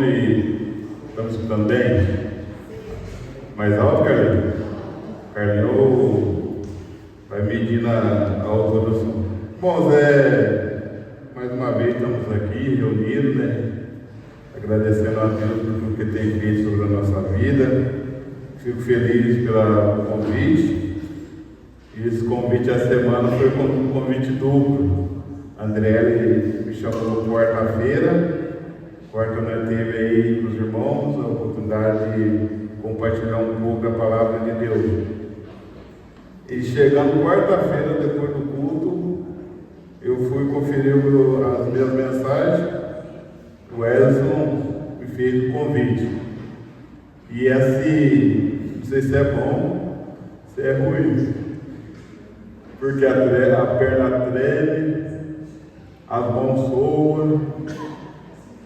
Estamos escutando bem? Mais alto, Carlinhos? Carlinhos vai medir a altura do som. Bom, Zé, mais uma vez estamos aqui reunidos, né? Agradecendo a Deus por tudo que tem feito sobre a nossa vida. Fico feliz pelo convite. E esse convite essa semana foi um convite duplo. André me chamou quarta-feira. Quarta nós teve aí para os irmãos a oportunidade de compartilhar um pouco da palavra de Deus. E chegando quarta-feira, depois do culto, eu fui conferir as minhas mensagens. O Edson me fez o convite. E não sei se é bom, se é ruim. Porque a perna treme, as mãos soam,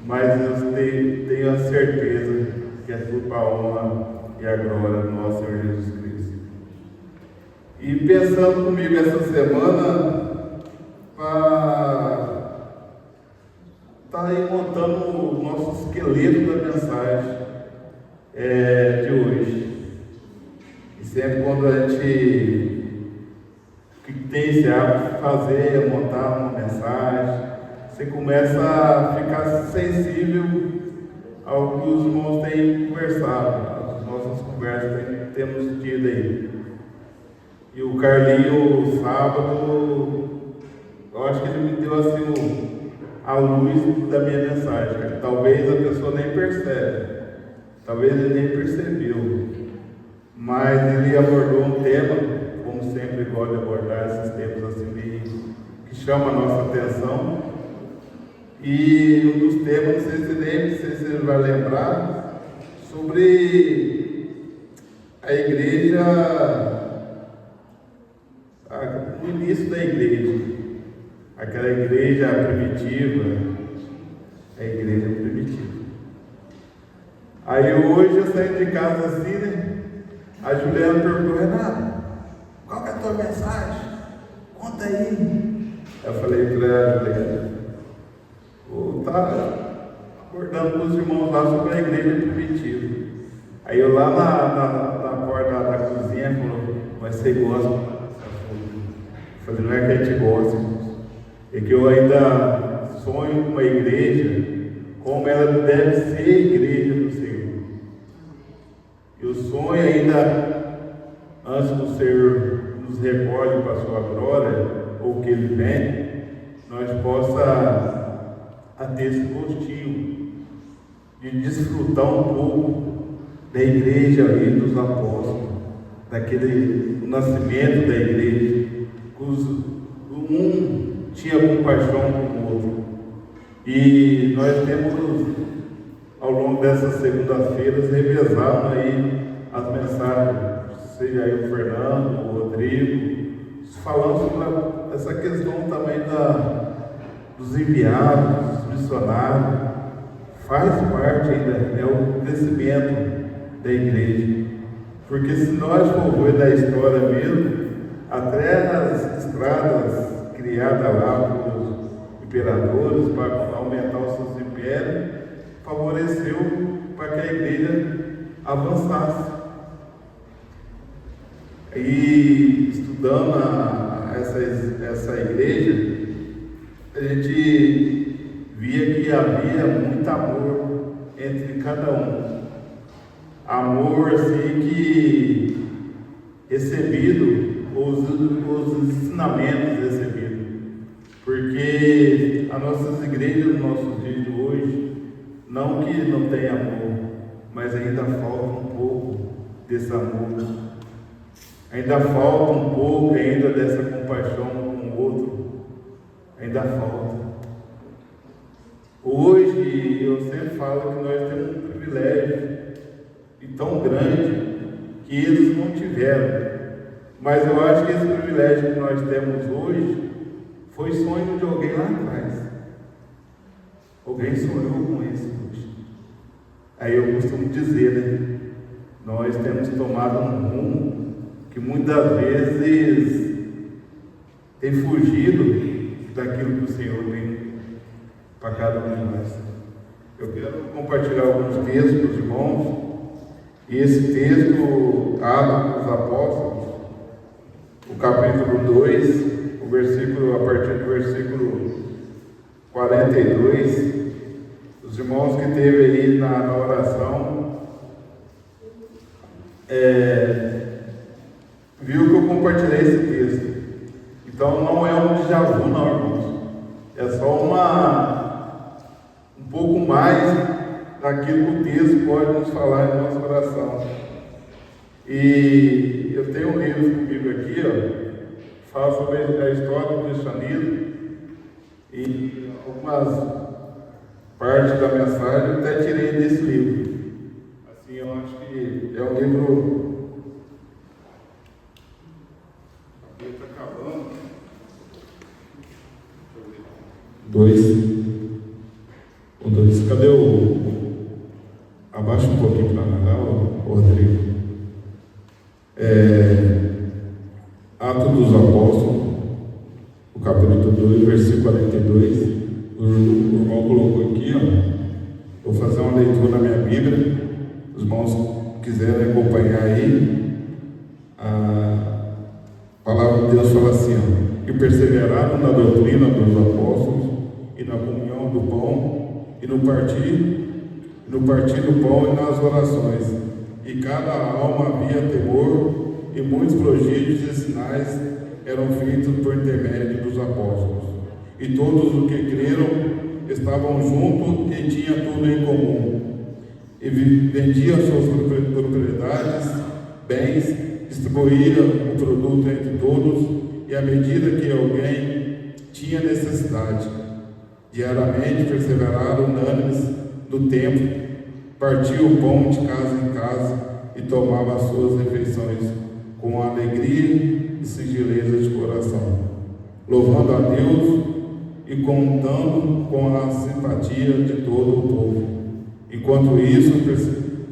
mas eu tenho a certeza que é tudo para a honra e a glória do nosso Senhor Jesus Cristo. E pensando comigo essa semana, para estar aí montando o nosso esqueleto da mensagem de hoje. E sempre quando a gente tem esse hábito de fazer, montar uma mensagem, você começa a ficar sensível ao que os irmãos têm conversado, as nossas conversas que temos tido aí. E o Carlinhos, sábado, eu acho que ele me deu assim a luz da minha mensagem. Talvez a pessoa nem percebe, talvez ele nem percebeu, mas ele abordou um tema, como sempre gosta de abordar esses temas assim, que chama a nossa atenção. E um dos temas, não sei se você vai lembrar, sobre a igreja, o início da igreja, aquela igreja primitiva, a igreja primitiva. Aí hoje eu saí de casa assim, né? A Juliana perguntou: Renato, qual que é a tua mensagem? Conta aí. Eu falei para ela: Juliana, vou estar acordando com os irmãos lá sobre a igreja primitiva. Aí eu lá na porta da cozinha falou: mas você gosta? Eu falei: não é que a gente gosta, é que eu ainda sonho com uma igreja como ela deve ser a igreja do Senhor. Eu sonho ainda, antes do Senhor nos recorde para a sua glória, ou que Ele vem, nós possa ter esse gostinho de desfrutar um pouco da igreja ali dos apóstolos, do nascimento da igreja, um tinha compaixão com o outro. E nós temos, ao longo dessas segundas-feiras, revezado aí as mensagens, seja aí o Fernando, o Rodrigo, falando sobre essa questão também dos enviados, dos missionários. Faz parte ainda, é o crescimento da igreja. Porque se nós for ver da história mesmo, até as estradas criadas lá pelos imperadores para aumentar os seus impérios, favoreceu para que a igreja avançasse. E estudando essa igreja, a gente via que havia muito amor entre cada um. Amor assim que recebido, os ensinamentos recebidos. Porque as nossas igrejas, nos nossos dias de hoje, não que não tem amor, mas ainda falta um pouco desse amor. Ainda falta um pouco ainda dessa compaixão com o outro. Ainda falta. Hoje, eu sempre falo que nós temos um privilégio e tão grande que eles não tiveram. Mas eu acho que esse privilégio que nós temos hoje foi sonho de alguém lá atrás. Alguém sonhou com isso hoje. Aí eu costumo dizer, né? Nós temos tomado um rumo que muitas vezes tem fugido daquilo que o Senhor tem para cada um de nós. Eu quero compartilhar alguns textos com os irmãos, e esse texto, Atos dos Apóstolos, o capítulo 2, a partir do versículo 42, os irmãos que esteve aí na oração, viu que eu compartilhei esse texto. Então não é um déjà vu, não, irmãos. É só um pouco mais daquilo que o texto pode nos falar em nosso coração. E eu tenho um livro comigo aqui, fala sobre a história do cristianismo, e algumas partes da mensagem eu até tirei desse livro. Assim, eu acho que é um livro. Ele está acabando. O 2. Cadê abaixa um pouquinho para lá, Rodrigo. Atos dos Apóstolos, o capítulo 2, versículo 42. O irmão colocou aqui, vou fazer uma leitura na minha Bíblia. Os irmãos quiserem acompanhar aí, a palavra de Deus fala assim: que perseveraram na doutrina dos apóstolos e na comunhão do pão e no partir do pão e nas orações, e cada alma havia temor, e muitos prodígios e sinais eram feitos por intermédio dos apóstolos. E todos os que creram estavam juntos e tinham tudo em comum. E vendiam suas propriedades, bens, distribuíam o produto entre todos, e à medida que alguém tinha necessidade, diariamente perseveraram unânimes no templo, partiam o pão de casa em casa e tomavam as suas refeições com alegria e singeleza de coração, louvando a Deus e contando com a simpatia de todo o povo. Enquanto isso,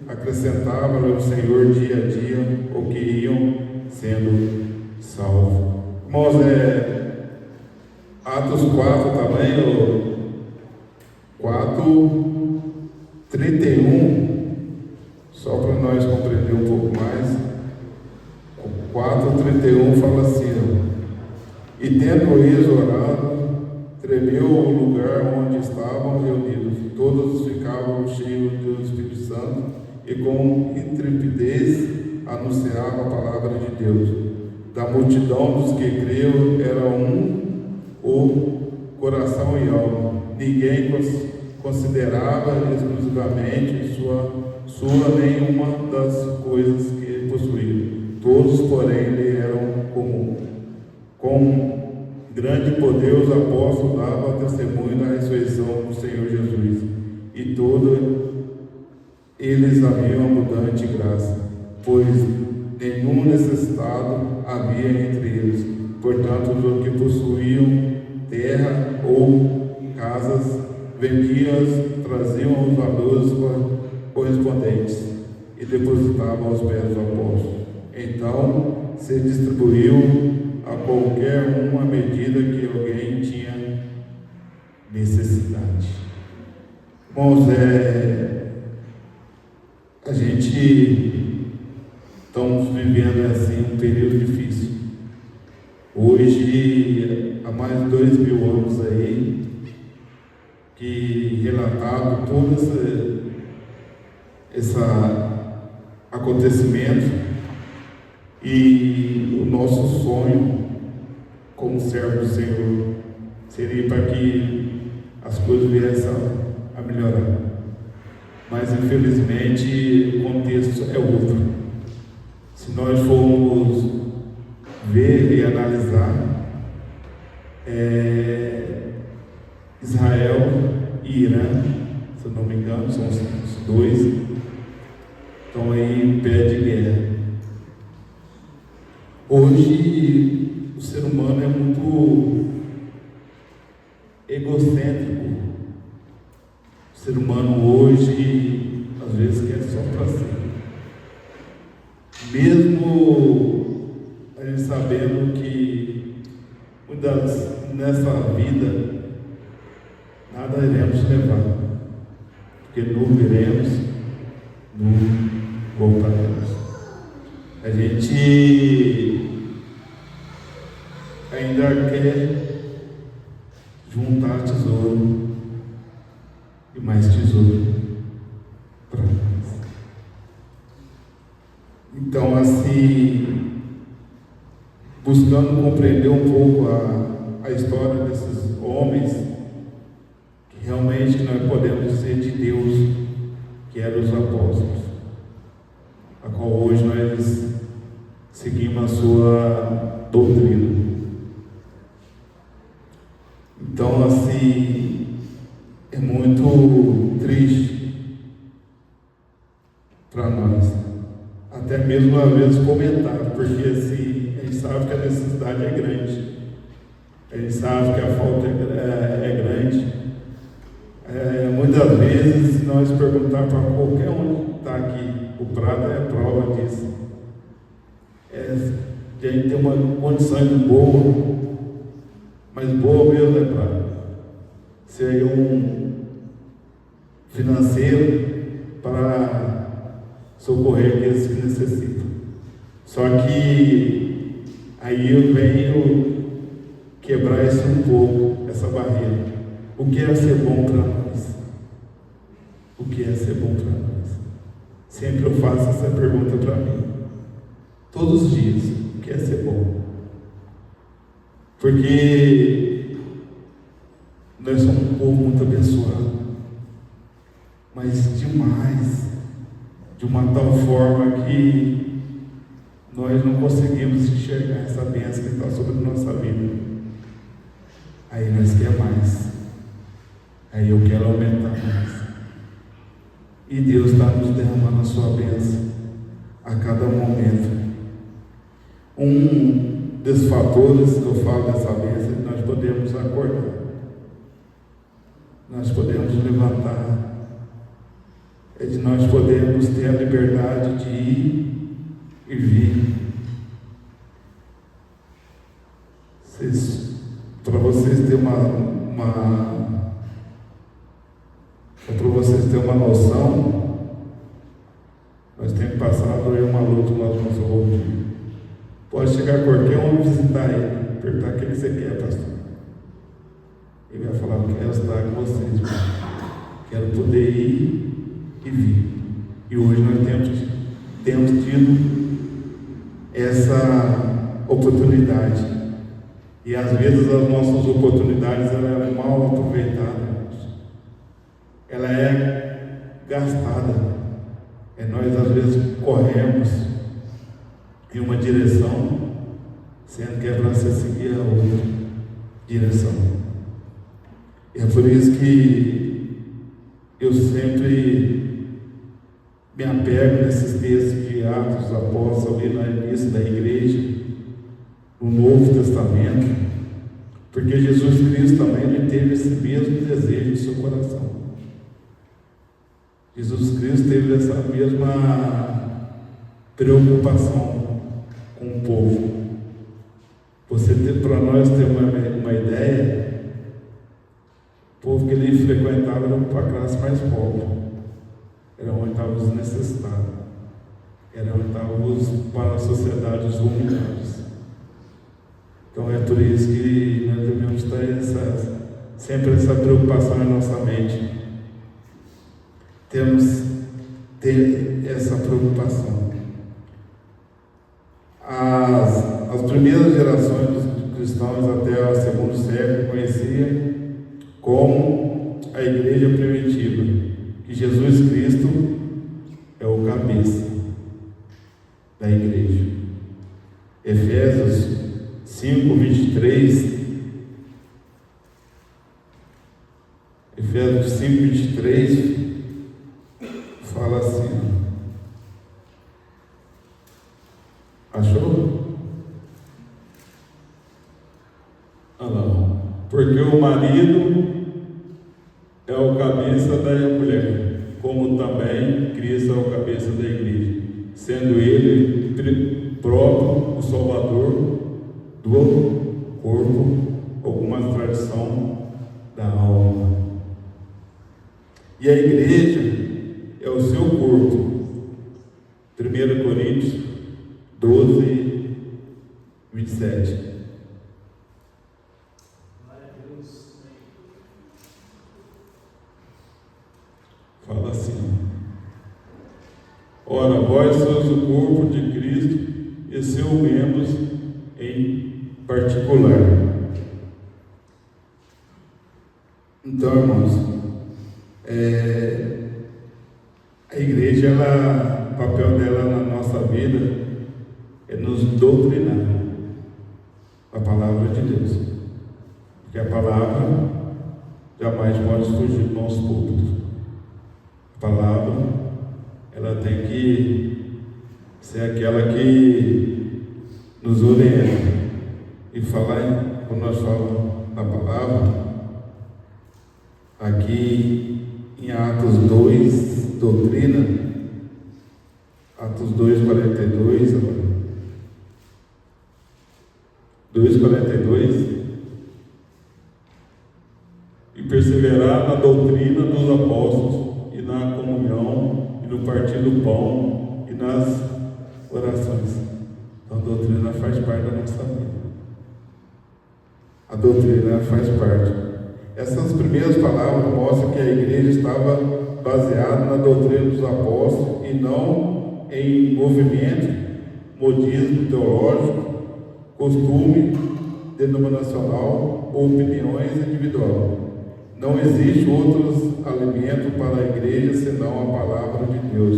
acrescentava o Senhor dia a dia o que iam sendo salvos. Irmãos, Atos 4 também, 4:31, só para nós compreender um pouco mais. 4:31 fala assim: e tendo eles orado, tremeu o lugar onde estavam reunidos, todos ficavam cheios do Espírito Santo e com intrepidez anunciavam a palavra de Deus. Da multidão dos que creram era o coração e alma. Ninguém considerava exclusivamente sua nenhuma das coisas que possuía. Todos, porém, lhe eram comum. Com grande poder os apóstolos davam testemunho da ressurreição do Senhor Jesus, e todos eles haviam abundante graça, pois nenhum necessitado havia entre eles. Portanto, os que possuíam terra ou casas vendiam, traziam os valores correspondentes e depositavam aos pés dos apóstolos. Então se distribuiu a qualquer um à medida que alguém tinha necessidade. Irmãos, a gente estamos vivendo assim um período difícil. Hoje, há mais de 2000 anos aí, que relatado todo esse acontecimento, e o nosso sonho como servo do Senhor seria para que as coisas viessem a melhorar, mas infelizmente o contexto é outro. Se nós formos ver e analisar, Israel e Irã, se eu não me engano, são os dois, estão aí em pé de guerra. Hoje o ser humano é muito egocêntrico. O ser humano hoje às vezes quer só para si, mesmo a gente sabendo que nessa vida nada iremos levar. viremos, nu voltaremos. A gente ainda quer juntar tesouro e mais tesouro para nós. Então, assim, buscando compreender um pouco a história desses homens, que realmente nós podemos dizer de Deus, que eram os apóstolos, a qual hoje nós seguimos a sua doutrina. Então, assim, é muito triste para nós, até mesmo às vezes comentar, porque assim, a gente sabe que a necessidade é grande, a gente sabe que a falta é grande. Muitas vezes, se nós perguntar para qualquer um que está aqui, o Prado é prova disso. A gente tem uma condição boa, mas boa mesmo é Prado. Seria um financeiro para socorrer aqueles que necessitam. Só que aí eu venho quebrar isso um pouco, essa barreira. O que é ser bom para nós? O que é ser bom para nós? Sempre eu faço essa pergunta para mim. Todos os dias, o que é ser bom? Porque nós somos um povo muito abençoado, mas demais, de uma tal forma que nós não conseguimos enxergar essa bênção que está sobre a nossa vida. Aí nós queremos mais. Aí eu quero aumentar mais. E Deus está nos derramando a sua bênção a cada momento. Um dos fatores que eu falo dessa bênção é que nós podemos acordar. Nós podemos levantar. É de nós podermos ter a liberdade de ir e vir. Para vocês terem uma noção, nós temos passado aí uma luta lá no nosso rodízio. Pode chegar qualquer um visitar ele, perguntar o que você quer, pastor. Ele vai falar: eu quero estar com vocês, irmão. Quero poder ir e vir. E hoje nós temos tido essa oportunidade. E às vezes as nossas oportunidades ela é mal aproveitada. Ela é gastada. Nós às vezes corremos em uma direção, sendo que é para você seguir a outra direção. E é por isso que eu sempre me apego nesses textos de Atos dos Apóstolos, ali no início da igreja, no Novo Testamento, porque Jesus Cristo também ele teve esse mesmo desejo no seu coração. Jesus Cristo teve essa mesma preocupação com o povo. Para nós ter uma ideia, o povo que ele frequentava era para a classe mais pobre, era onde estavam os necessitados, era onde estavam para a sociedade os humilhados. Então é por isso que nós devemos ter sempre essa preocupação em nossa mente. Temos ter essa preocupação. As primeiras gerações dos cristãos até o segundo século conheciam como a igreja primitiva, que Jesus Cristo é o cabeça da igreja. Efésios 5:23. Efésios 5:23 fala assim. Achou? Olha lá. Porque o marido é o cabeça da mulher, como também Cristo é o cabeça da igreja, sendo ele próprio o Salvador do corpo, alguma tradição da alma. E a igreja é o seu corpo. 1 Coríntios 12, 27. Fala assim: ora, vós sois o corpo de Cristo e seus membros em particular. Então, irmãos, a igreja, o papel dela na nossa vida é nos doutrinar a palavra de Deus, porque a palavra jamais pode fugir dos nossos púlpitos. A palavra, ela tem que ser aquela que nos orienta. E falar, quando nós falamos da palavra, aqui em Atos 2, doutrina, Atos 2:42, 2:42, e perseverar na doutrina dos apóstolos, e na comunhão, e no partir do pão, e nas orações. Então a doutrina faz parte da nossa vida. A doutrina faz parte. Essas primeiras palavras mostram que a igreja estava baseada na doutrina dos apóstolos e não em movimento, modismo teológico, costume denominacional ou opiniões individuais. Não existe outros alimentos para a igreja senão a palavra de Deus.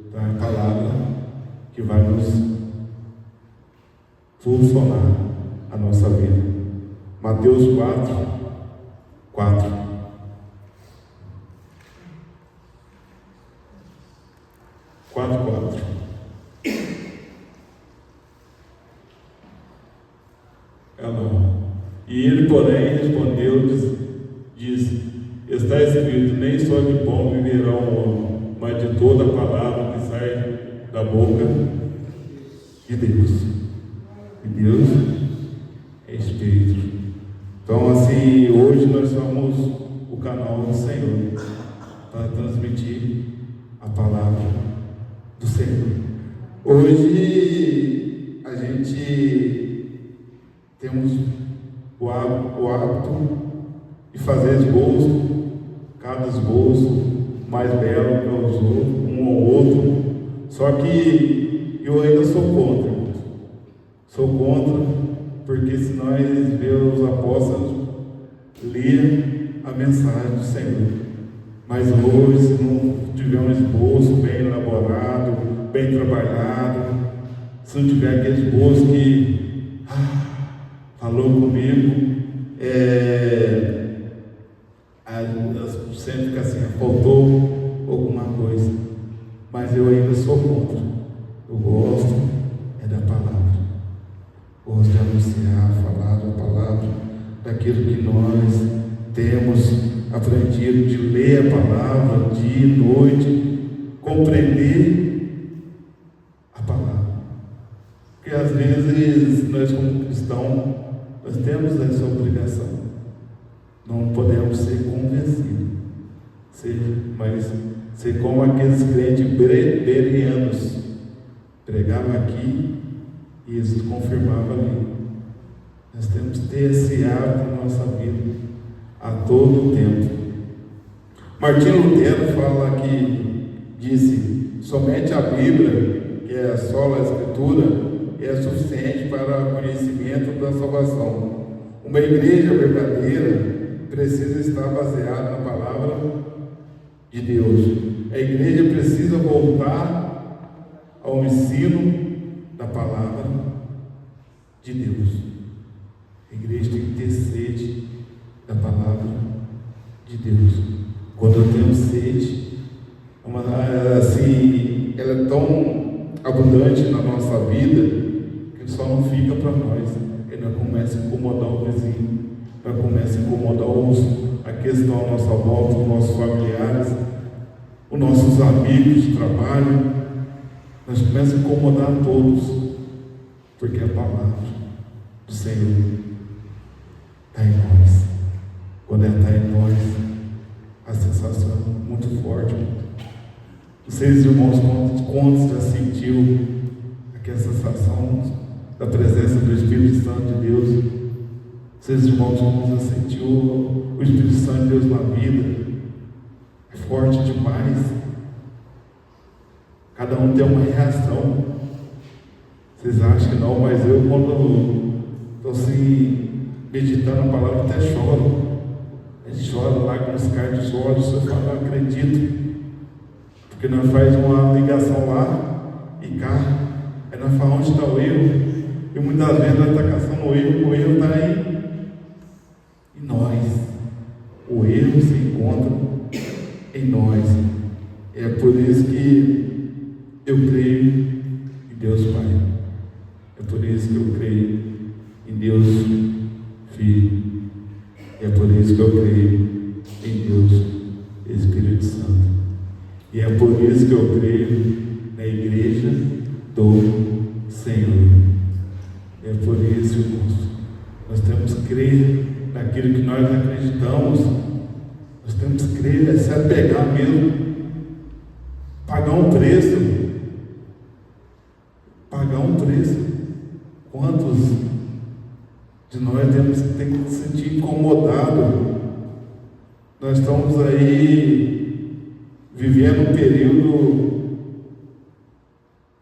Então, é a palavra que vai nos funcionar a nossa vida. Mateus 4:4. E ele, porém, respondeu, disse: está escrito, nem só de pão viverá o homem, mas de toda a palavra que sai da boca de Deus. E Deus é Espírito. Então, assim, hoje nós somos o canal do Senhor para transmitir a palavra do Senhor. Hoje a gente temos o hábito de fazer esboço, cada esboço mais belo que os outros, um ou outro. Só que eu ainda sou contra, irmãos. Sou contra, porque se nós vermos os apóstolos ler a mensagem do Senhor, mas hoje, se não tiver um esboço bem elaborado, bem trabalhado, se não tiver aquele esboço que falou comigo, sempre fica assim, faltou alguma coisa, mas eu ainda sou contra. Eu gosto da palavra, gosto de anunciar, falar da palavra, daquilo que nós temos aprendido, de ler a palavra dia e noite, compreender a palavra, porque às vezes nós como cristãos, nós temos essa obrigação, não podemos ser convencidos, mas ser como aqueles crentes bereanos, pregavam aqui e eles confirmavam ali. Nós temos que ter esse hábito na nossa vida a todo tempo. Martinho Lutero fala que disse: somente a Bíblia, que é a sola Escritura, é suficiente para o conhecimento da salvação. Uma igreja verdadeira precisa estar baseada na palavra de Deus. A igreja precisa voltar ao ensino da palavra de Deus. A igreja tem que ter sede da palavra de Deus. Quando eu tenho sede, assim, ela é tão abundante na nossa vida que só não fica para nós. Ela começa a incomodar o vizinho, ela começa a incomodar aqueles que estão à nossa volta, os nossos familiares, os nossos amigos de trabalho. Nós começamos a incomodar todos, porque a palavra do Senhor está em nós. Quando ela está em nós, a sensação é muito forte. Vocês, irmãos, quantos já sentiu aquela sensação da presença do Espírito Santo de Deus? Vocês, irmãos, quantos já sentiu o Espírito Santo de Deus na vida? É forte demais. Cada um tem uma reação. Vocês acham que não, mas eu, quando estou assim, meditando a palavra, até choro. A gente chora, lágrimas caem dos olhos, eu falo, não acredito. Porque nós faz uma ligação lá e cá, aí nós falamos onde está o erro, e muitas vezes nós estamos caçando o erro está aí em nós. O erro se encontra em nós. É por isso que eu creio em Deus Pai. É por isso que eu creio em Deus Filho. É por isso que eu creio em Deus Espírito Santo. E é por isso que eu creio na igreja do Senhor. É por isso, irmãos, nós temos que crer naquilo que nós acreditamos. Nós temos que crer, se apegar mesmo, pagar um preço. Pagar um preço. Quantos de nós temos que se sentir incomodado? Nós estamos aí vivendo um período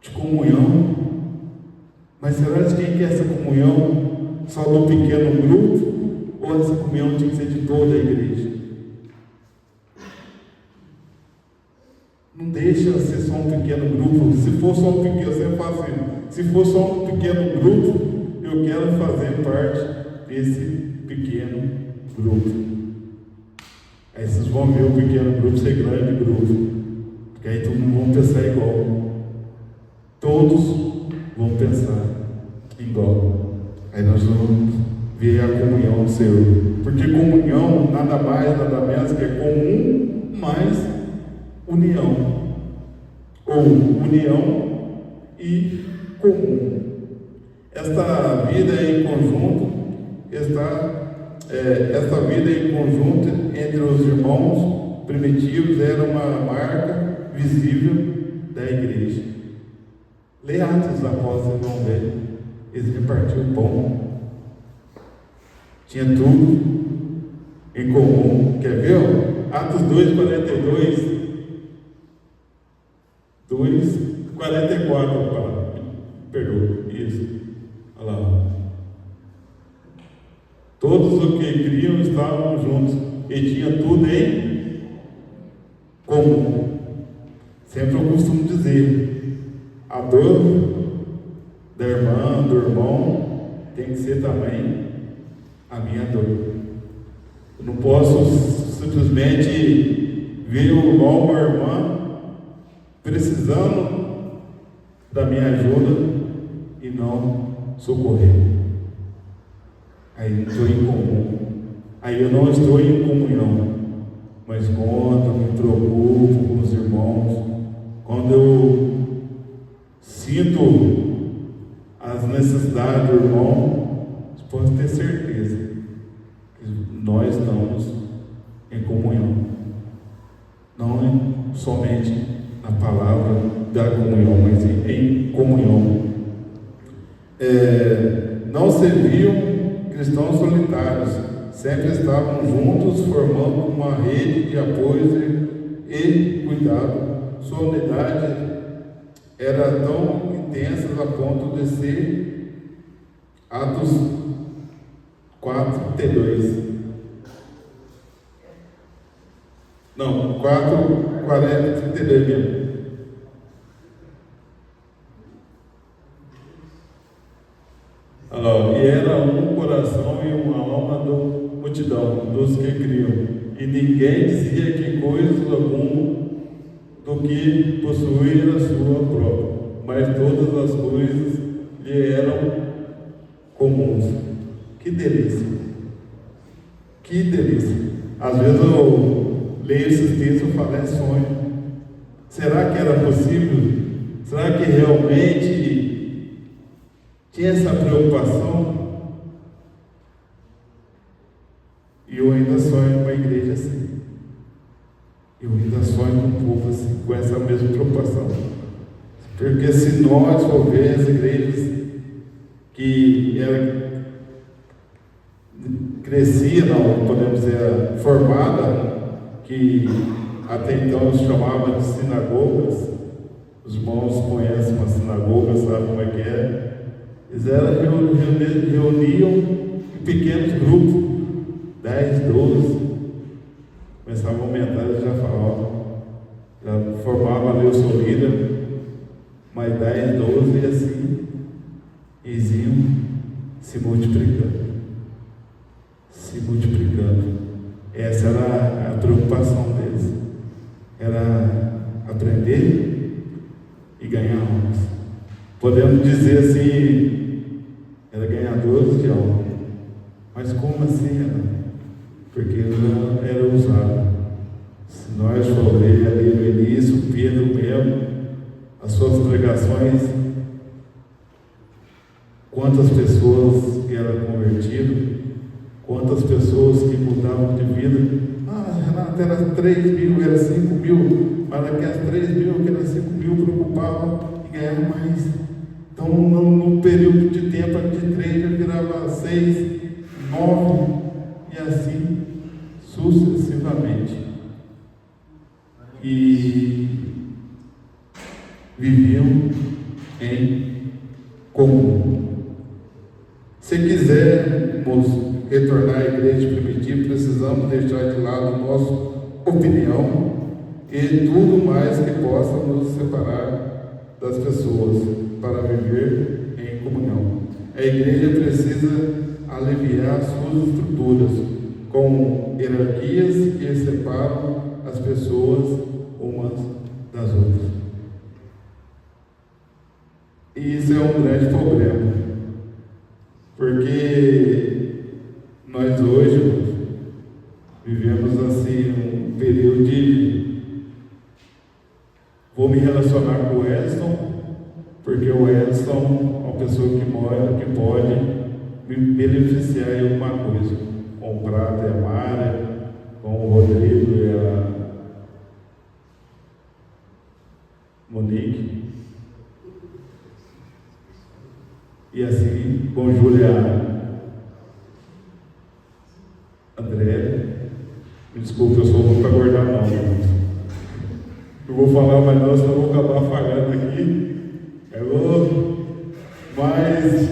de comunhão, mas será de quem quer essa comunhão? Só do pequeno grupo? Ou essa comunhão tinha que ser de toda a igreja? Não deixa ser só um pequeno grupo. Se for só um pequeno, você faz assim, se for só um pequeno grupo, eu quero fazer parte desse pequeno grupo. Aí vocês vão ver o pequeno grupo ser grande grupo, porque aí todos não vão pensar igual. Todos vão pensar igual. Aí nós vamos ver a comunhão do Senhor. Porque comunhão nada mais, nada menos que é comum mais união. Ou união e comum. Esta vida em conjunto esta vida em conjunto entre os irmãos primitivos era uma marca visível da igreja. Leia Atos dos Apóstolos, vão ver. Eles repartiam o pão. Tinha tudo em comum. Quer ver? Atos 2:42. 2:44, perdoa. Isso. Olha lá. Todos os que criam estavam juntos e tinha tudo em comum. Sempre eu costumo dizer, a dor da irmã, do irmão, tem que ser também a minha dor. Eu não posso simplesmente ver o irmão ou a irmã precisando da minha ajuda e não socorrer. Aí estou em comum. Aí eu não estou em comunhão. Mas quando eu me preocupo com os irmãos, quando eu sinto as necessidades do irmão, você pode ter certeza que nós estamos em comunhão. Não somente na palavra da comunhão, mas em comunhão. Não serviam cristãos solitários, sempre estavam juntos, formando uma rede de apoio e cuidado. Sua unidade era tão intensa a ponto de ser Atos 4:32. Não, 4:32 mesmo. E era um coração e uma alma da multidão, dos que criam. E ninguém dizia que coisa alguma do que possuía a sua própria, mas todas as coisas lhe eram comuns. Que delícia! Que delícia! Às vezes eu leio esses textos e falo, é sonho. Será que era possível? Será que realmente tinha essa preocupação? E eu ainda sonho com uma igreja assim. Eu ainda sonho com um povo assim. com essa mesma preocupação. Porque se nós for ver as igrejas que crescia, não podemos dizer formada, que até então se chamava de sinagogas, os irmãos conhecem uma sinagoga, sabem como é que é. Eles reuniam em pequenos grupos, 10, 12, começavam a aumentar, eles já falavam, já formavam ali o seu líder, mais 10, 12 e assim, eles iam se multiplicando. Essa era a preocupação deles, era aprender e ganhar almas. Podemos dizer assim, era ganhadores de alma. Mas como assim? Porque ele era usado. Se nós for ver ali no início, Pedro mesmo, as suas pregações, quantas pessoas que eram convertidas, quantas pessoas que mudavam de vida. Renato, era 3.000, era 5.000, mas daquelas 3.000, que era 5.000, preocupavam em ganhar mais. Então, num período de tempo, de 3 já virava 6, 9, e assim sucessivamente. E viviam em comum. Se quisermos retornar à igreja primitiva, precisamos deixar de lado nossa opinião e tudo mais que possa nos separar das pessoas para viver em comunhão. A igreja precisa aliviar suas estruturas com hierarquias que separam as pessoas umas das outras. E isso é um grande problema, porque nós hoje vivemos assim um período de vou me relacionar com o Edson, porque o Edson é uma pessoa que pode me beneficiar em alguma coisa, com o Prato e a Mara, com o Rodrigo e a Monique, e assim com Júlia, André. Me desculpe, eu sou bom para guardar não. Não vou falar mais não, senão eu vou acabar falhando aqui. É louco. Mas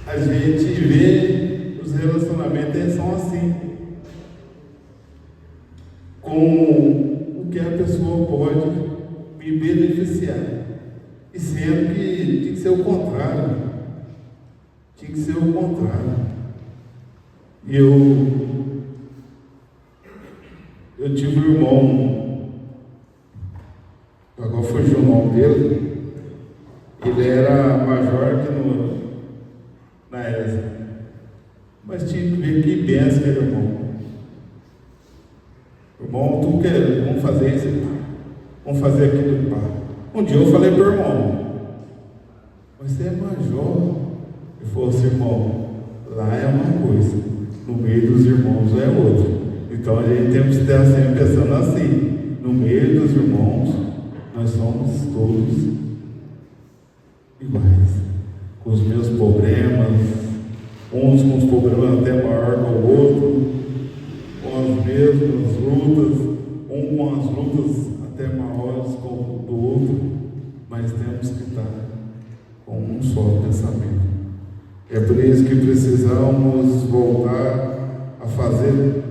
a gente vê os relacionamentos, eles são assim. Com o que a pessoa pode me beneficiar. E sendo que tinha que ser o contrário. Tinha que ser o contrário. E eu tive um irmão, agora fugiu o nome dele, ele era major aqui na ESA, mas tinha que ver que benção aquele irmão. Irmão, tu quer, vamos fazer isso, vamos fazer aquilo, pá. Um dia eu falei para o irmão, mas você é major? Ele falou assim, irmão, lá é uma coisa, no meio dos irmãos é outra. Então a gente tem que estar sempre pensando assim, no meio dos irmãos, nós somos todos iguais, com os meus problemas, uns com os problemas até maior que o outro, com as mesmas lutas, um com as lutas até maiores que o do outro, mas temos que estar com um só pensamento. É por isso que precisamos voltar a fazer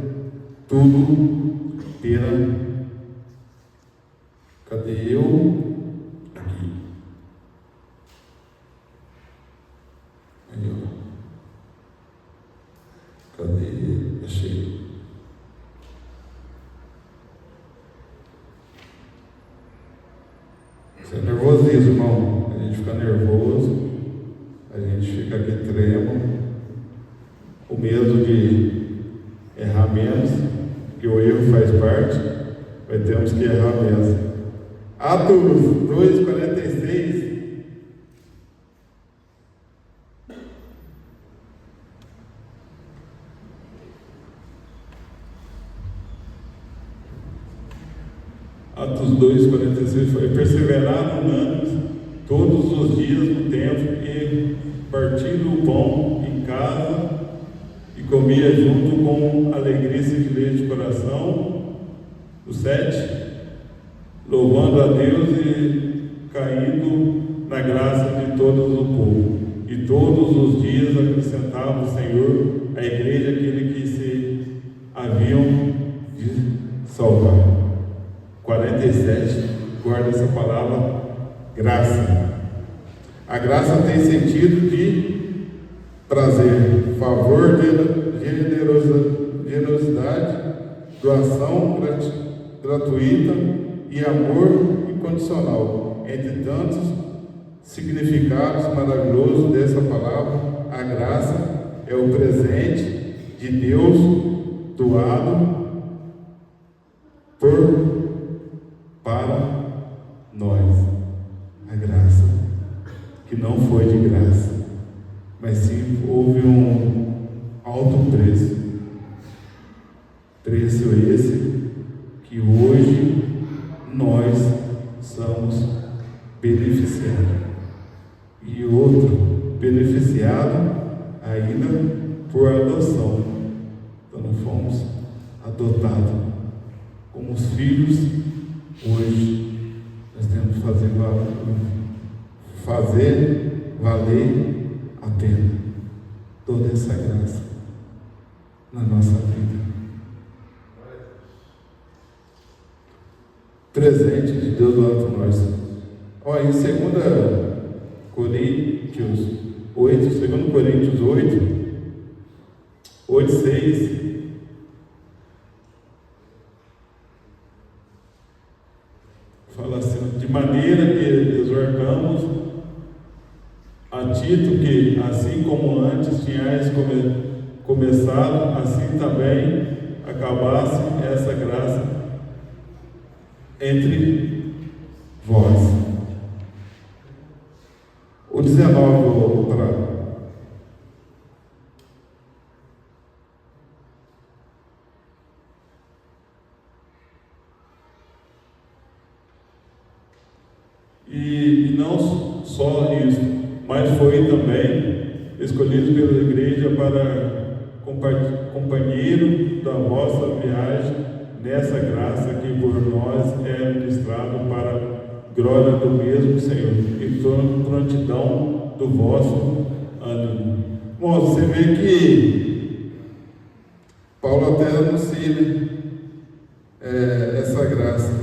tudo pela. Cadê eu? Aqui. Aí, ó. Cadê? Achei. Isso é nervosismo, irmão. A gente fica nervoso, a gente fica aqui tremo, o medo de errar menos, que o erro faz parte, mas temos que errar mesmo. Atos 2:46. Atos 2:46 foi perseveraram unânimes todos os dias no templo e partindo o pão em casa e comia junto com alegria e simplesmente de coração. O 7, louvando a Deus e caindo na graça de todos o povo. E todos os dias acrescentava o Senhor à igreja aquele que se haviam de salvar. 47, guarda essa palavra, graça. A graça tem sentido de prazer, favor, generosidade, doação gratuita e amor incondicional. Entre tantos significados maravilhosos dessa palavra, a graça é o presente de Deus doado para nós. A graça que não foi de graça, mas sim houve um alto preço. Preço esse que hoje nós somos beneficiados. E outro beneficiado ainda por adoção. Então nós fomos adotados como os filhos. Hoje nós temos que fazer valer a pena toda essa graça na nossa vida. Presente de Deus lá para nós. Olha, em 2 Coríntios 8:6, fala assim: de maneira que exortamos a Tito que, assim como antes tinhais começado, assim também acabasse essa graça entre vós. O 19 para e não só isso, mas foi também escolhido pela igreja para companheiro da vossa viagem nessa graça que por nós é ministrado para a glória do mesmo Senhor e prontidão do vosso ânimo. Bom, você vê que Paulo até anuncia essa graça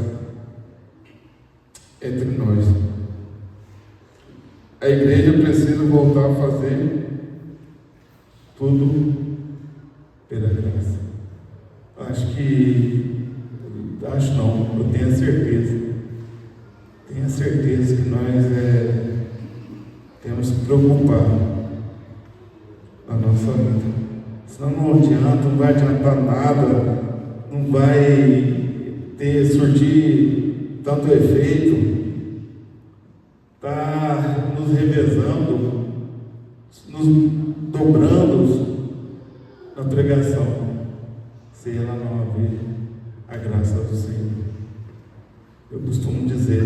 entre nós. A igreja precisa voltar a fazer tudo pela graça. Eu tenho certeza que nós temos que preocupar na nossa vida. Senão não adianta, não vai adiantar nada, não vai surtir tanto efeito. Está nos revezando, nos dobrando na pregação, se ela não haver a graça do Senhor. Eu costumo dizer,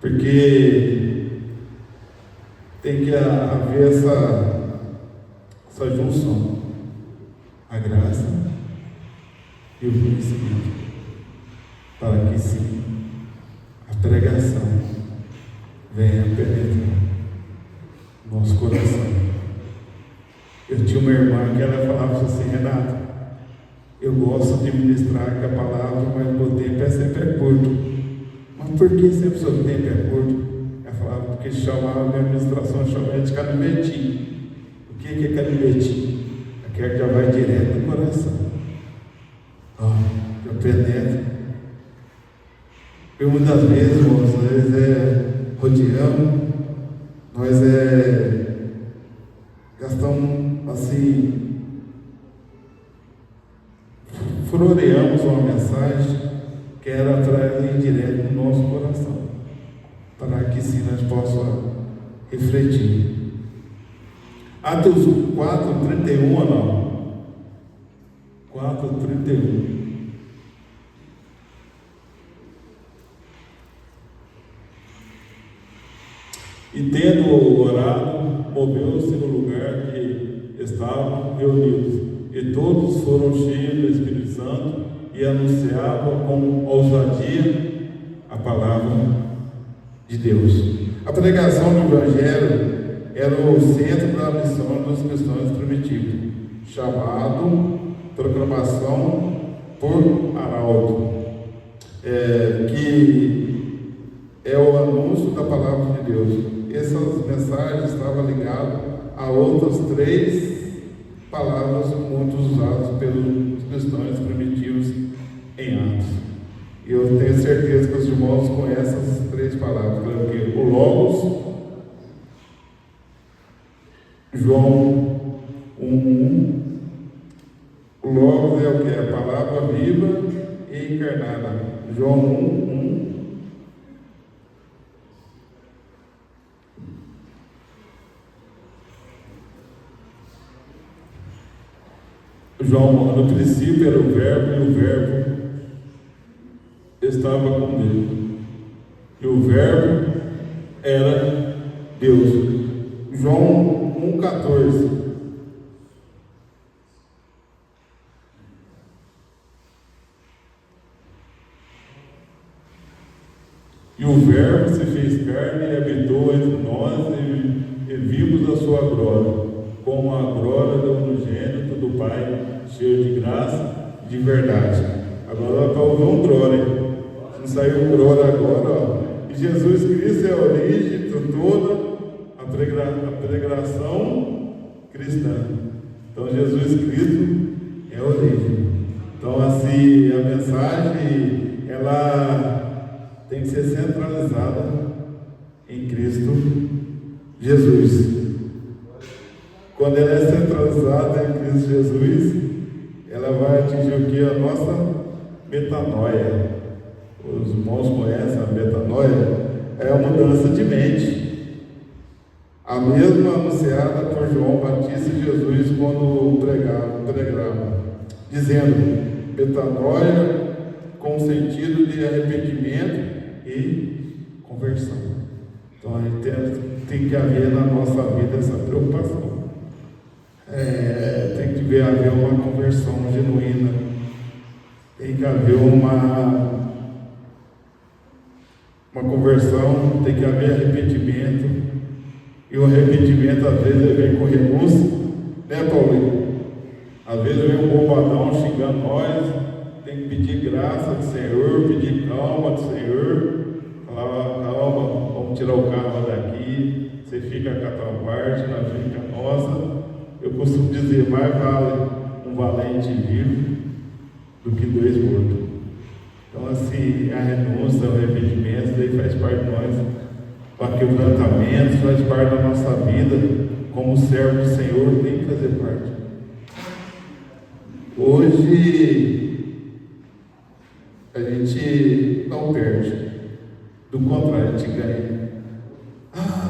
porque tem que haver essa junção, a graça e o conhecimento, para que sim a pregação venha penetrar no nosso coração. Eu tinha uma irmã que ela falava assim: Renato, eu gosto de ministrar com a palavra, mas meu tempo é sempre curto. Mas por que sempre o seu tempo é curto? Ela falava: porque chamava a minha administração, chamava de canivetinho. O que é canivetinho? Aquele já vai direto no coração. Já penetra. E muitas vezes, irmãos, nós rodeamos, nós gastamos assim, floreamos uma mensagem que era trazer direto no nosso coração, para que sim nós possamos refletir. Atos 4:31 ou não? 4:31. E tendo orado, moveu-se no lugar que estavam reunidos, e todos foram cheios do Espírito Santo e anunciavam com ousadia a palavra de Deus. A pregação do Evangelho era o centro da missão dos cristãos primitivos, chamado proclamação por arauto, que é o anúncio da palavra de Deus. Essas mensagens estavam ligadas a outras 3 palavras muito usadas pelos cristãos primitivos em Atos. E eu tenho certeza que os irmãos conhecem essas 3 palavras, que o Logos, João 1:1. O Logos é o que? A palavra viva e encarnada. João 1:1. João, no princípio era o Verbo, e o Verbo estava com Deus, e o Verbo era Deus. João 1,14. E o Verbo se fez carne e habitou entre nós, e vimos a sua glória, como a glória do unigênito do Pai, cheio de graça e de verdade. Agora para ouvir um glória. Não saiu glória agora, ó. E Jesus Cristo é a origem de toda a pregação cristã. Então Jesus Cristo é a origem. Então assim, a mensagem, ela tem que ser centralizada em Cristo Jesus. Quando ela é centralizada em Cristo Jesus, ela vai atingir o que? A nossa metanoia. Os irmãos conhecem a metanoia? É a mudança de mente. A mesma anunciada por João Batista e Jesus quando pregava, dizendo: metanoia com sentido de arrependimento e conversão. Então a gente tem que haver na nossa vida essa preocupação. Tem que haver uma conversão genuína, tem que haver uma conversão, tem que haver arrependimento, e o arrependimento às vezes vem com renúncia, né, Paulinho? Às vezes vem um bombadão xingando nós, tem que pedir graça do Senhor, pedir calma do Senhor, falar: calma, vamos tirar o carro daqui, você fica com a tua parte, nós fica a nossa. Eu costumo dizer: mais vale um valente vivo do que 2 mortos. Então assim, a renúncia, o arrependimento, daí faz parte de nós, o quebrantamento faz parte da nossa vida, como servo do Senhor tem que fazer parte. Hoje a gente não perde, do contrário, a gente ganha.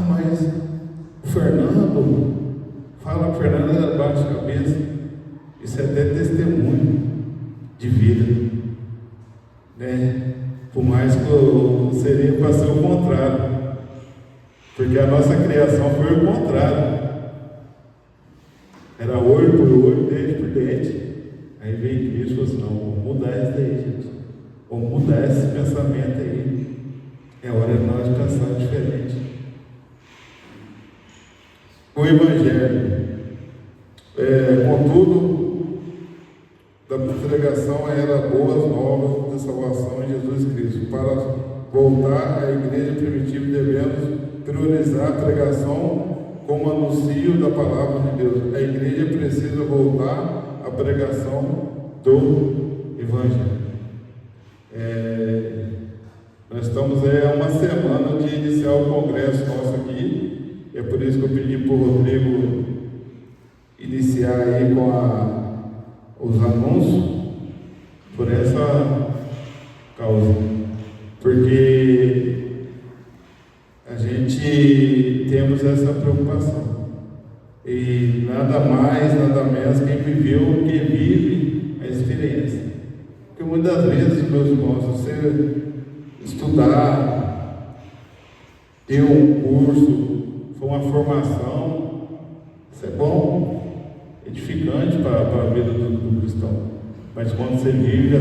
Mas o Fernando, fala que o Fernando bate a cabeça. Isso é até testemunho de vida, né? Por mais que eu seria para ser o contrário, porque a nossa criação foi o contrário. Era olho por olho, dente por dente. Aí veio Cristo e falou assim: não, vamos mudar isso daí, gente. Vamos mudar esse pensamento aí. É hora de nós pensar diferente. O Evangelho, contudo, da pregação era boas novas de salvação em Jesus Cristo. Para voltar à igreja primitiva, devemos priorizar a pregação como anuncio da palavra de Deus. A igreja precisa voltar à pregação do Evangelho. Nós estamos uma semana de iniciar o congresso nosso aqui. É por isso que eu pedi para o Rodrigo iniciar aí com os anúncios, por essa causa. Porque a gente temos essa preocupação. E nada mais, nada menos quem viveu, quem vive a experiência. Porque muitas vezes, meus irmãos, você estudar, deu um curso, foi uma formação. Isso é bom, edificante para a vida do cristão. Mas quando você vive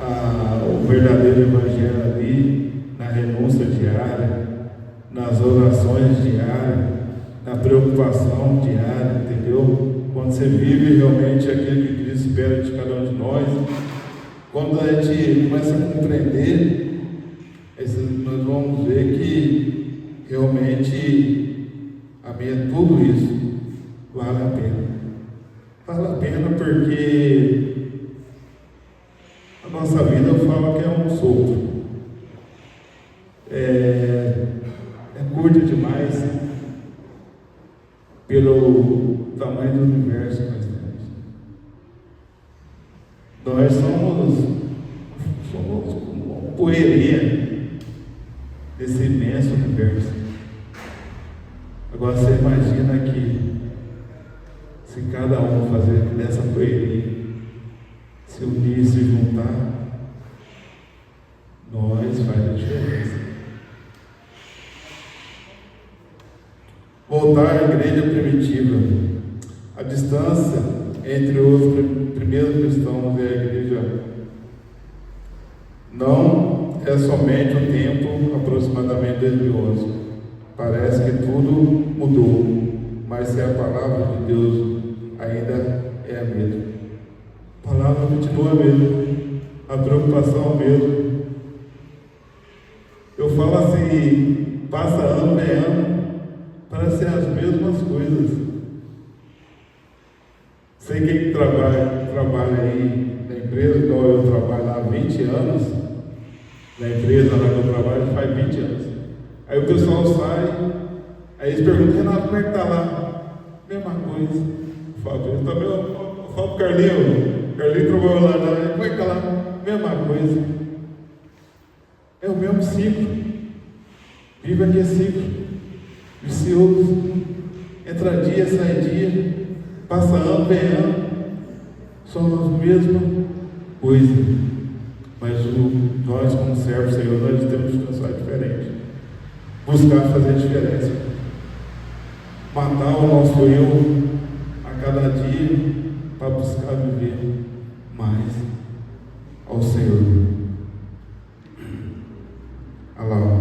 o verdadeiro evangelho ali, na renúncia diária, nas orações diárias, na preocupação diária, entendeu? Quando você vive realmente aquilo que Cristo espera de cada um de nós, quando a gente começa a compreender, nós vamos ver que realmente tudo isso vale a pena. Vale a pena porque a nossa vida, eu falo que é um sopro. É curta demais pelo tamanho do universo que nós temos. Nós somos uma poeirinha desse imenso universo. Agora você imagina que se cada um fazer dessa poeirinha, se unir e se juntar, nós faz a diferença. Voltar à igreja primitiva. A distância entre os primeiros cristãos e a igreja não é somente um tempo, aproximadamente 2000 anos. Parece que tudo mudou, mas se a palavra de Deus ainda é a mesma. A palavra continua a mesma, a preocupação a mesma. Eu falo assim, passa ano, vem ano, para ser as mesmas coisas. Sei quem trabalha aí na empresa, igual eu trabalho há 20 anos, na empresa lá que eu trabalho faz 20 anos. Aí o pessoal sai, aí eles perguntam, Renato, como é que está lá? Mesma coisa. Eu falo pro Carlinho trabalhou lá, como é que está lá? Mesma coisa. É o mesmo ciclo. Vive aquele ciclo vicioso. Entra dia, sai dia, passa ano, vem ano. Somos a mesma coisa. Mas nós, como servos do Senhor, nós temos que pensar diferente. Buscar fazer diferença. Matar o nosso eu a cada dia para buscar viver mais ao Senhor. Olha lá.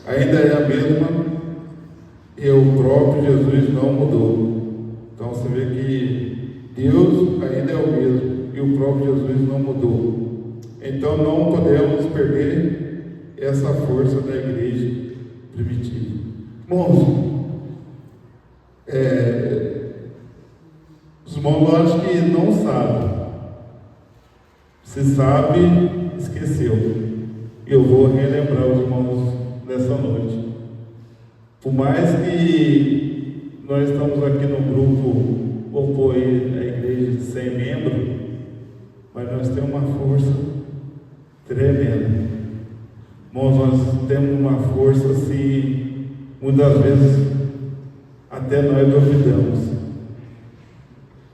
Ainda é a mesma e o próprio Jesus não mudou. Então você vê que Deus ainda é o mesmo e o próprio Jesus não mudou. Então não podemos perder essa força da igreja primitiva. Irmãos, os irmãos acho que não sabem. Se sabe, esqueceu. Eu vou relembrar os irmãos nessa noite. Por mais que nós estamos aqui no grupo, vou pôr aí a igreja de 100 membros, mas nós temos uma força tremenda. Irmãos, nós temos uma força assim, muitas vezes até nós duvidamos.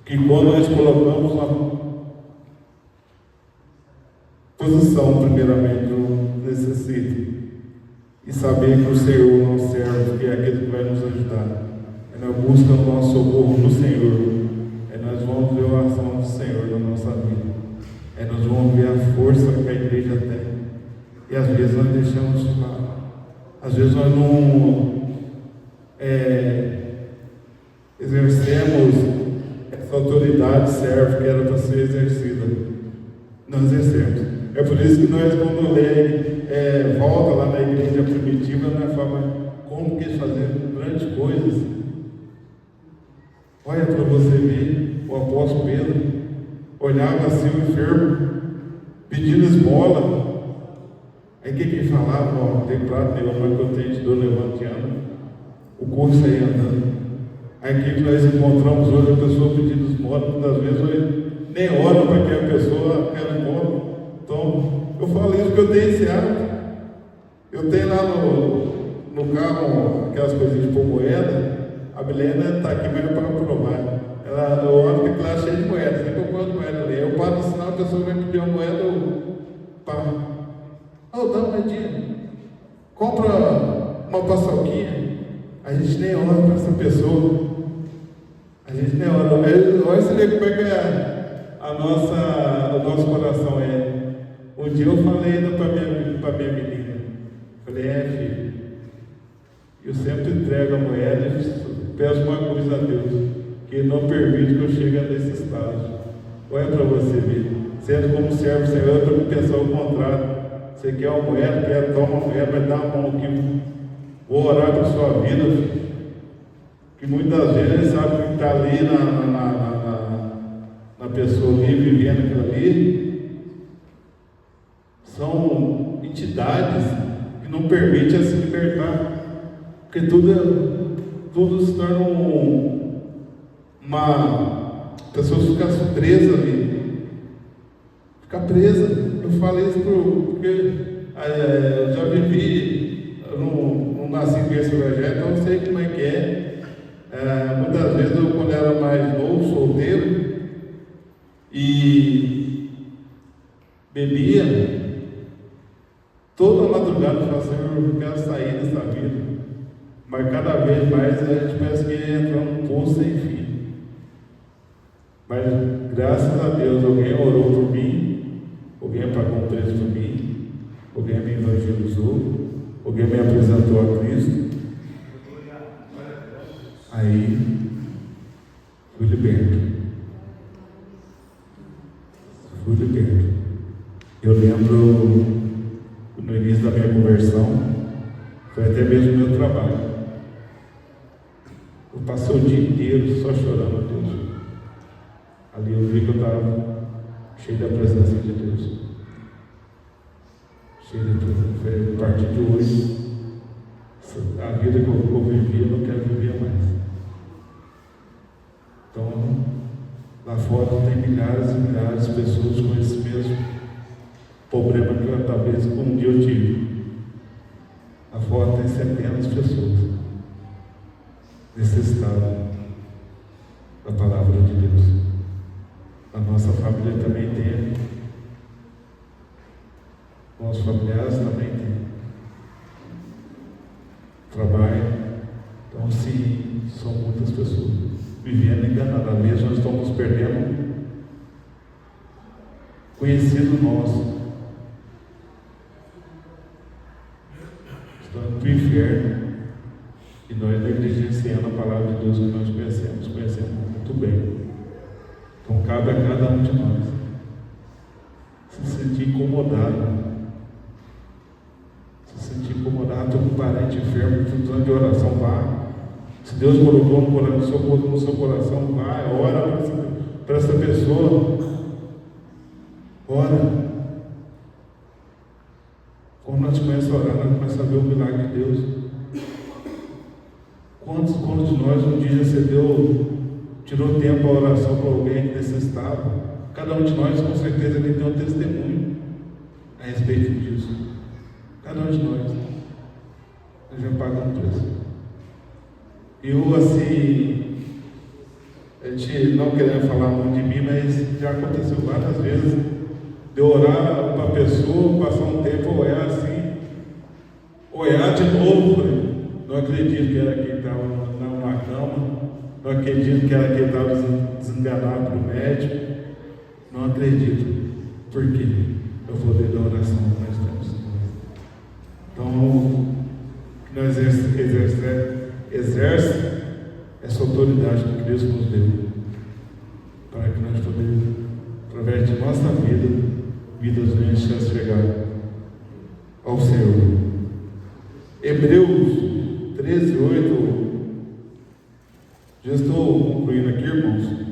Que quando nós colocamos uma posição, primeiramente, necessita e saber que o Senhor não serve, que é aquele que vai nos ajudar. Nós buscamos o nosso socorro no Senhor. Nós vamos ver a ação do Senhor na nossa vida. Nós vamos ver a força que a igreja tem. E às vezes nós deixamos de lado. Às vezes nós não exercemos essa autoridade serve que era para ser exercida. Não exercemos. É por isso que nós, quando volta lá na igreja primitiva, nós falamos como que eles faziam grandes coisas. Olha para você ver, o apóstolo Pedro olhava assim o enfermo, pedindo esmola. Aí o que ele falava? Ó, tem prato nenhum, mas que eu tenho, te dou, levante e anda. O corpo saía andando. Aí o que nós encontramos hoje, a pessoa pedindo esmola, muitas vezes hoje nem olha para que a pessoa quer esmola. Então, eu falo isso porque eu tenho esse hábito. Eu tenho lá no carro aquelas coisinhas de pôr moeda. A Milena está aqui mesmo para provar. Eu olho que lá cheio de moeda, sempre eu ponho moeda ali. Eu paro no sinal, a pessoa vai pedir uma moeda, eu paro. Dá uma moedinha. compra uma paçoquinha, a gente nem olha para essa pessoa. A gente nem olha. Olha você vê como é que é o nosso coração é. Um dia eu falei ainda para minha menina, falei, filho, eu sempre entrego a moeda e peço uma coisa a Deus, que Ele não permite que eu chegue nesse estágio. Olha para você ver, sendo como servo do Senhor, eu estou pensando o contrário. Você quer uma moeda, toma uma moeda, mas dá a mão aqui. Vou orar para a sua vida, filho. Que muitas vezes ele sabe que está ali na pessoa ali, vivendo aquilo ali, são entidades que não permitem ela se libertar. Porque tudo se torna uma pessoa fica presa ali. Fica presa. Eu falei isso porque eu já vivi, eu não nasci com esse projeto, então eu sei como é que é. Muitas vezes eu, quando era mais novo, solteiro, e bebia, toda madrugada eu falava, Senhor, eu quero sair dessa vida. Mas cada vez mais a gente parece que entra num poço sem fim. Mas graças a Deus alguém orou por mim, alguém pagou um preço por mim, alguém me evangelizou, alguém me apresentou a Cristo. Aí fui liberto. Eu lembro no início da minha conversão, foi até mesmo o meu trabalho. Eu passei o dia inteiro só chorando a Deus. Ali eu vi que eu estava cheio da presença de Deus. Foi a partir de hoje, a vida que eu vivi, eu não quero viver mais. Então, lá fora tem milhares e milhares de pessoas com esse mesmo problema que eu, talvez um dia eu tive. Lá fora tem centenas de pessoas necessitadas da palavra de Deus. A nossa família também tem. Nossos familiares também têm. Trabalho. Então, sim, são muitas pessoas vivendo enganadamente. Nós estamos perdendo conhecido nosso. Estamos para o inferno. E nós negligenciando a palavra de Deus que nós conhecemos muito bem. Então cabe a cada um de nós se sentir incomodado. Estou com um parente enfermo, precisando de oração, vá. Se Deus colocou no seu coração, vá, ora para essa pessoa. Ora. Quando nós começamos a orar, nós começamos a ver o milagre de Deus. Quantos de nós um dia tirou tempo para oração para alguém que necessitava? Cada um de nós, com certeza, ele tem um testemunho a respeito disso. Cada um de nós já paga um preço. Eu, assim, a gente não querendo falar muito de mim, mas já aconteceu várias vezes de eu orar para a pessoa, passar um tempo, olhar assim, olhar de novo, não acredito que era quem estava na cama, não acredito que era quem estava desenganado para o médico, não acredito, porque eu vou ler da oração que nós temos. Então, que nós exerce essa autoridade que Cristo nos deu, para que nós podemos, através de nossa vida, vidas venham chegar ao Senhor. Hebreus 13:8. Já estou concluindo aqui, irmãos.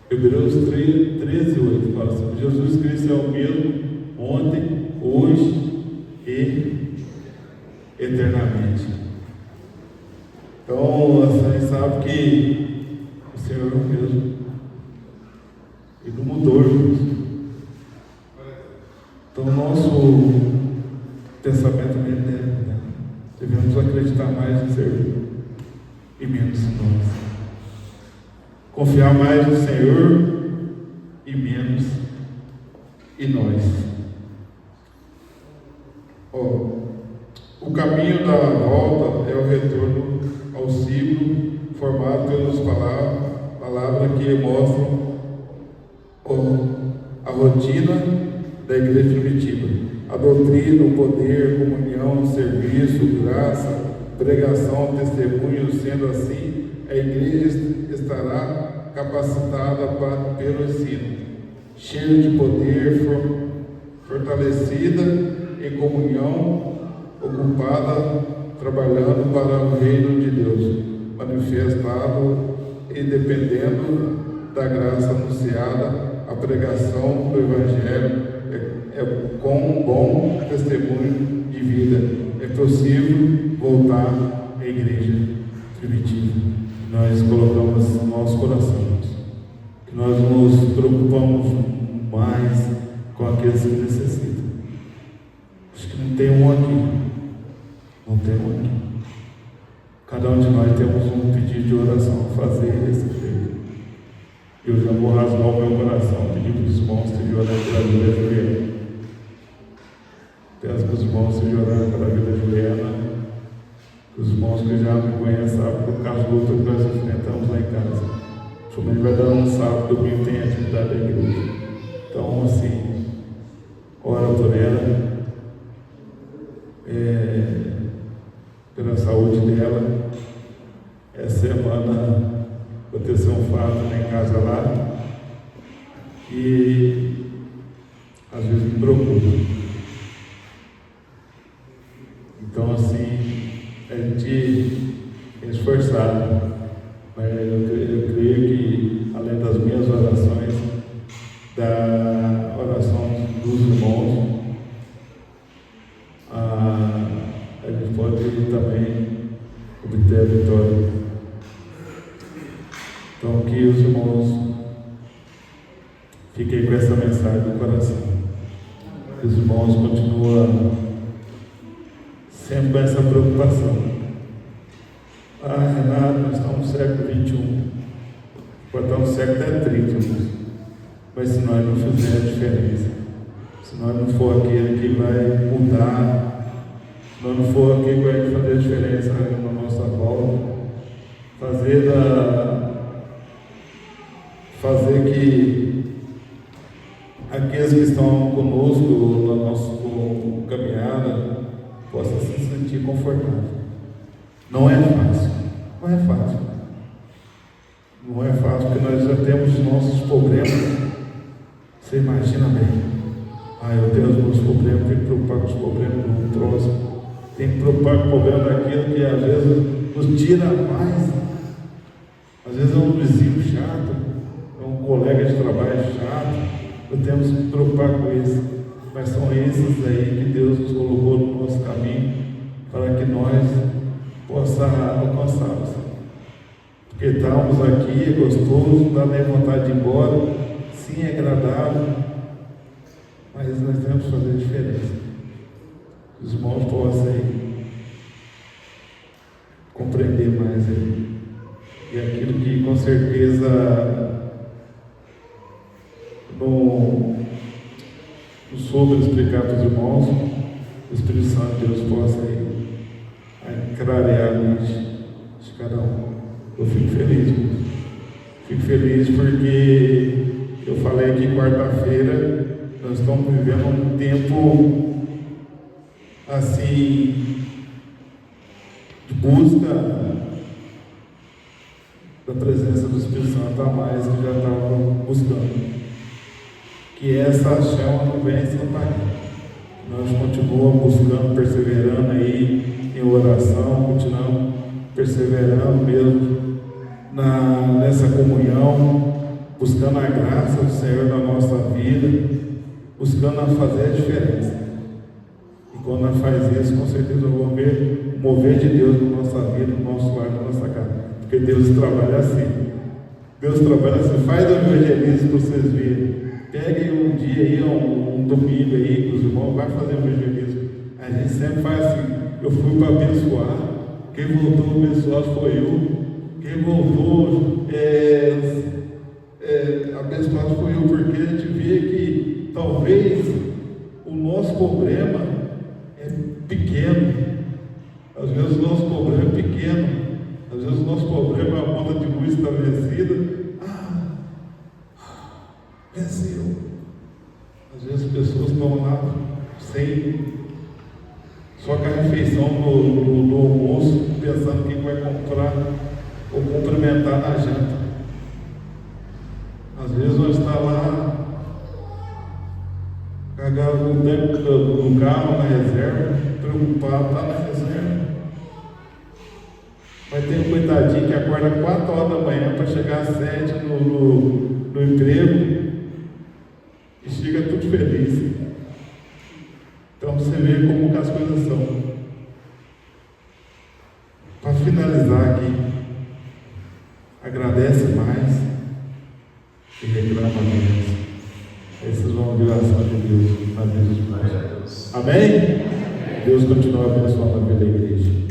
Hebreus 13:8 fala assim: Jesus Cristo é o mesmo ontem, hoje e eternamente. Então, você sabe que o Senhor é o mesmo. Ele não mudou, irmãos. Então, o nosso pensamento também deve mudar. Devemos acreditar mais no Senhor e menos em nós. confiar mais no Senhor e menos em nós. O caminho da volta é o retorno ao ciclo formado pelas palavras que mostram a rotina da igreja primitiva. A doutrina, o poder, comunhão, serviço, graça, pregação, testemunho. Sendo assim, a igreja estará capacitada pelo ensino, cheia de poder, fortalecida em comunhão, ocupada, trabalhando para o reino de Deus, manifestado e dependendo da graça anunciada. A pregação do Evangelho com um bom testemunho de vida. É possível voltar à igreja primitiva. Nós colocamos no nosso coração, que nós nos preocupamos mais com aqueles que necessitam. Acho que não tem um aqui. Não tem um aqui. Cada um de nós temos um pedido de oração a fazer desse jeito. Eu já vou rasgar o meu coração, pedir para os irmãos que orarem pela vida de Juliana. Peço para os irmãos que orarem pela vida de Juliana, os irmãos que já me conhecem sabem por causa do luta que nós enfrentamos lá em casa. Somente vai dar um sábado, domingo tem atividade da igreja. Então, assim, ora por ela, pela saúde dela. Essa semana aconteceu um fato lá em casa lá, e às vezes me preocupa. Então, assim, a gente é esforçado, mas eu creio que, além das minhas orações, da oração dos irmãos, a gente pode também obter a vitória. Então, que os irmãos fiquem com essa mensagem no coração. Que os irmãos continuam sempre com essa preocupação. Renato, nós estamos no século XXI. Pode estar no século até 30, mas se nós não fizermos a diferença, se nós não for aquele que vai mudar, se nós não for aquele que vai fazer a diferença na nossa volta, fazer que aqueles que estão conosco na nossa caminhada possam se sentir confortáveis. Não é fácil, não é fácil. Não é fácil, porque nós já temos os nossos problemas. Você imagina bem. Eu tenho os meus problemas, tenho que preocupar com os problemas do próximo, tenho que preocupar com o problema daquilo que às vezes nos tira mais. Às vezes é um vizinho chato, é um colega de trabalho chato, nós temos que nos preocupar com isso. Mas são esses aí que Deus nos colocou no nosso caminho para que nós possamos alcançá-los. Porque estamos aqui, é gostoso, não dá nem vontade de ir embora, sim, é agradável, mas nós temos que fazer a diferença. Os irmãos possam compreender mais aí. E aquilo que com certeza não soube explicar para os irmãos, o Espírito Santo de Deus possa clarear a mente de cada um. Eu fico feliz, irmãos. Fico feliz porque eu falei aqui quarta-feira, nós estamos vivendo um tempo assim de busca da presença do Espírito Santo a mais que já estavam buscando. Que essa chama não venha se apagar. Nós continuamos buscando, perseverando aí em oração, continuamos perseverando mesmo nessa comunhão, buscando a graça do Senhor na nossa vida, buscando a fazer a diferença. E quando nós faz isso, com certeza vamos ver o mover de Deus na nossa vida, no nosso lar, na nossa casa. Porque Deus trabalha assim. Deus trabalha assim. Faz o evangelismo para vocês verem. Peguem um dia aí, um domingo aí, com os irmãos, vai fazer o evangelismo. A gente sempre faz assim. Eu fui para abençoar. Quem voltou abençoado foi eu. Quem voltou mas abençoado fui eu, porque a gente vê que talvez o nosso problema é pequeno. Às vezes o nosso problema é pequeno. Às vezes o nosso problema é a conta de luz estabelecida. Venceu. Às vezes as pessoas estão lá só com a refeição do almoço, pensando quem vai comprar ou cumprimentar na janta. Às vezes nós estamos lá cagado no tempo do carro, na reserva, preocupado, está na reserva. Mas tem um coitadinho que acorda 4 horas da manhã para chegar às 7 no emprego e chega tudo feliz. Então você vê como que as coisas são. Para finalizar aqui, agradece mais e reclama menos. Essas vão ver a ação de Deus na vida de nós. Amém? Deus continua abençoando a vida da igreja.